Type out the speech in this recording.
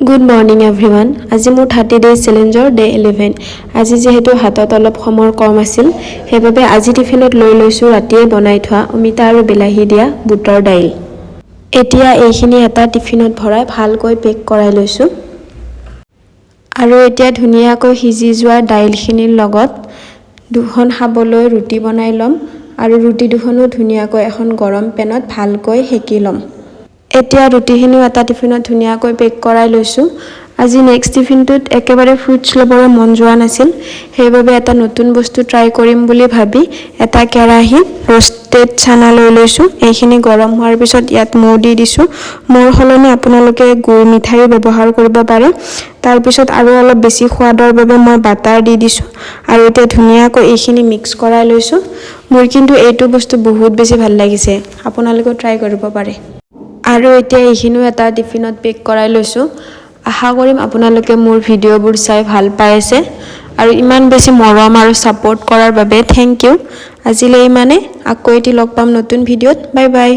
Good morning everyone. আজি মোৰ 30 days challengeৰ day 11. আজি যেহেতু হাতত অলপ সময় কম আছিল, সেইবাবে আজি টিফিনত লৈ লৈছো ৰাতিয়ে বনাই থোৱা অমিতা আৰু বিলাহী দিয়া বুটৰ দাইল। এতিয়া এইখিনি এটা টিফিনত ভৰাই ভালকৈ পেক কৰাই লৈছো। আৰু এতিয়া ধুনীয়াকৈ সিজি যোৱা দাইলখিনিৰ লগত দুখন খাবলৈ ৰুটি বনাই লম আৰু ৰুটি দুখনো ধুনীয়াকৈ এখন গৰম পেনত ভালকৈ সেকি লম। এতিয়া ৰুটিখিনিও এটা টিফিনত ধুনীয়াকৈ পেক কৰাই লৈছো। আজি নেক্সট টিফিনটোত একেবাৰে ফ্ৰুটছ ল'বলৈ মন যোৱা নাছিল, সেইবাবে এটা নতুন বস্তু ট্ৰাই কৰিম বুলি ভাবি এটা কেৰাহীত ৰোষ্টেড চানা লৈ লৈছো। এইখিনি গৰম হোৱাৰ পিছত ইয়াত মৌ দি দিছো। মৌৰ সলনি আপোনালোকে গুৰ মিঠাই ব্যৱহাৰ কৰিব পাৰে। তাৰ পিছত আৰু অলপ বেছি সোৱাদৰ বাবে মই বাটাৰ দি দিছো আৰু এতিয়া ধুনীয়াকৈ এইখিনি মিক্স কৰাই লৈছো। মোৰ কিন্তু এইটো বস্তু বহুত বেছি ভাল লাগিছে, আপোনালোকেও ট্ৰাই কৰিব পাৰে। আৰু এতিয়া এইখিনিও এটা টিফিনত পেক কৰাই লৈছো। আশা কৰিম আপোনালোকে মোৰ ভিডিঅ'বোৰ চাই ভাল পাই আছে আৰু ইমান বেছি মৰম আৰু সাপোৰ্ট কৰাৰ বাবে থেংক ইউ। আজিলৈ ইমানে, আকৌ এটি লগ পাম নতুন ভিডিঅ'ত। Bye bye.